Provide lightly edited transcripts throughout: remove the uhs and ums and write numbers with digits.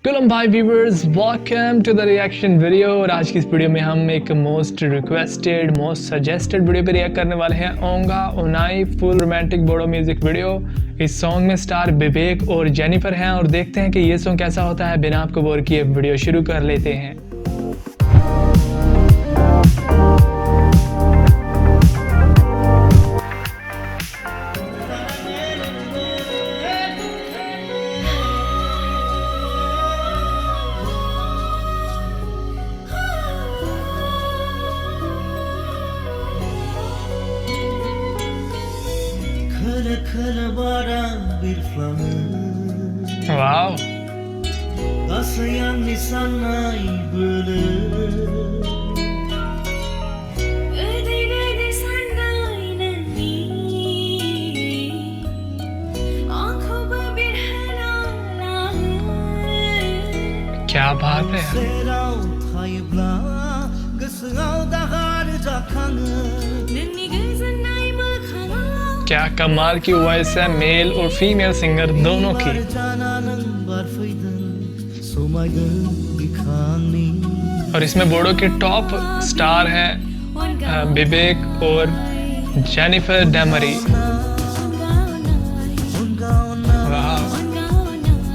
Welcome भाई viewers, welcome to the reaction video. और आज की इस वीडियो में हम एक most requested most suggested video पे रिएक्ट करने वाले हैं। Onga Onai full romantic Bodo music video. इस सॉन्ग में स्टार विवेक और जेनिफर हैं और देखते हैं कि ये सॉन्ग कैसा होता है। बिना आपको बोर किए वीडियो शुरू कर लेते हैं। Wow. क्या बात है। क्या कमाल की वॉइस है, मेल और फीमेल सिंगर दोनों की। और इसमें बोडो के टॉप स्टार हैं विवेक और जेनिफर डेमरी। वाह,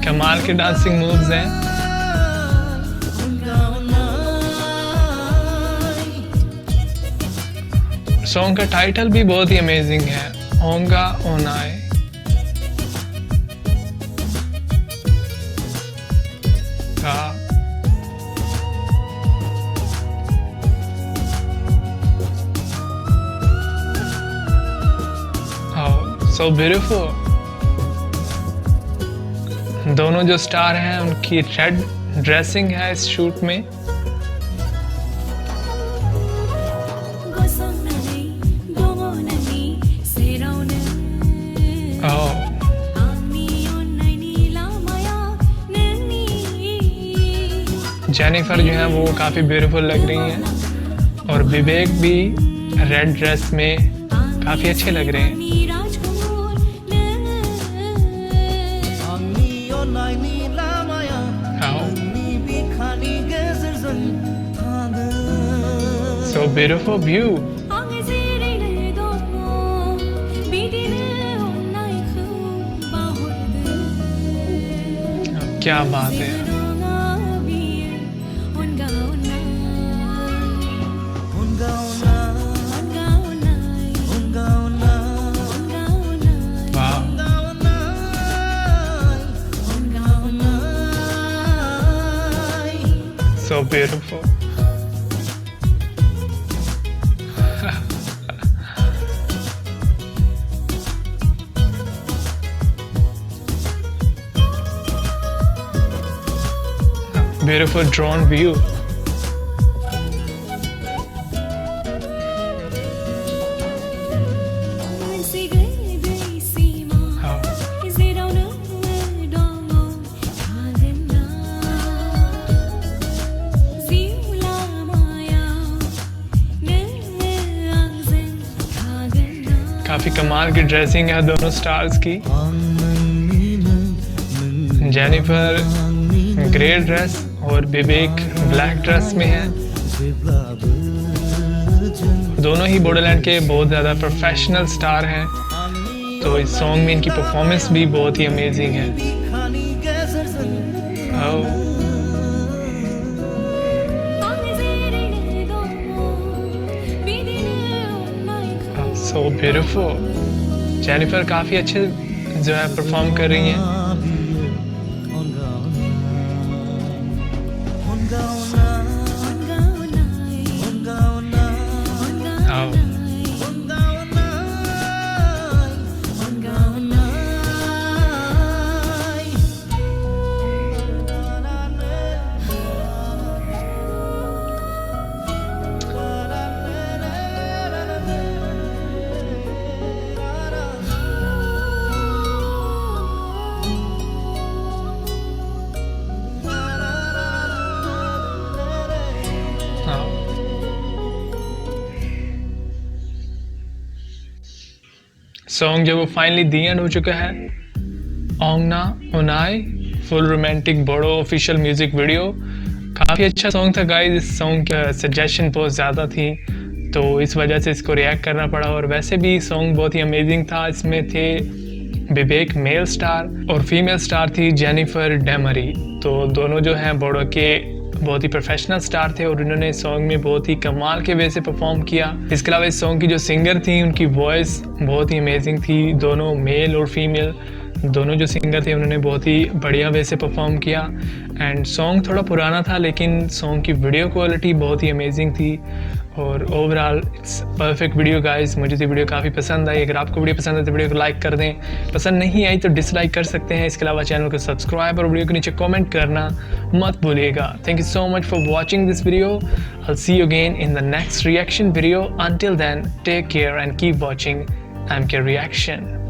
कमाल के डांसिंग मूव्स हैं। सॉन्ग का टाइटल भी बहुत ही अमेजिंग है, ओंगा ओनाई। So beautiful. दोनों जो स्टार हैं उनकी रेड ड्रेसिंग है इस शूट में। जेनिफर जो है वो काफ़ी ब्यूटीफुल लग रही हैं और विवेक भी रेड ड्रेस में काफ़ी अच्छे लग रहे हैं। So beautiful view. क्या बात है। So beautiful. Beautiful drone view. काफी कमाल की ड्रेसिंग है दोनों स्टार्स की। जेनिफर ग्रे ड्रेस और विवेक ब्लैक ड्रेस में है। दोनों ही बॉडोलैंड के बहुत ज़्यादा प्रोफेशनल स्टार हैं, तो इस सॉन्ग में इनकी परफॉर्मेंस भी बहुत ही अमेजिंग है। So beautiful. जेनिफर काफ़ी अच्छे जो है परफॉर्म कर रही हैं। सॉन्ग जब वो फाइनली दी एंड हो चुका है, Ongna Onai full romantic Bodo official music video. काफ़ी अच्छा सॉन्ग था गाइस, इस सॉन्ग की सजेशन बहुत ज़्यादा थी तो इस वजह से इसको रिएक्ट करना पड़ा। और वैसे भी सॉन्ग बहुत ही अमेजिंग था। इसमें थे विवेक मेल स्टार और फीमेल स्टार थी जेनिफर डेमरी। तो दोनों जो हैं बोडो के बहुत ही प्रोफेशनल स्टार थे और उन्होंने सॉन्ग में बहुत ही कमाल के वे से परफॉर्म किया। इसके अलावा इस सॉन्ग की जो सिंगर थी उनकी वॉइस बहुत ही अमेजिंग थी। दोनों मेल और फीमेल दोनों जो सिंगर थे उन्होंने बहुत ही बढ़िया वे से परफॉर्म किया। एंड सॉन्ग थोड़ा पुराना था लेकिन सॉन्ग की वीडियो क्वालिटी बहुत ही अमेजिंग थी और overall it's perfect video guys. मुझे तो वीडियो काफ़ी पसंद आई। अगर आपको वीडियो पसंद है तो वीडियो को लाइक कर दें, पसंद नहीं आई तो डिसलाइक कर सकते हैं। इसके अलावा चैनल को सब्सक्राइब और वीडियो के नीचे कमेंट करना मत भूलिएगा। Thank you so much for watching this video. I see you again in the next reaction video. Until then take care and keep watching MK Reaction।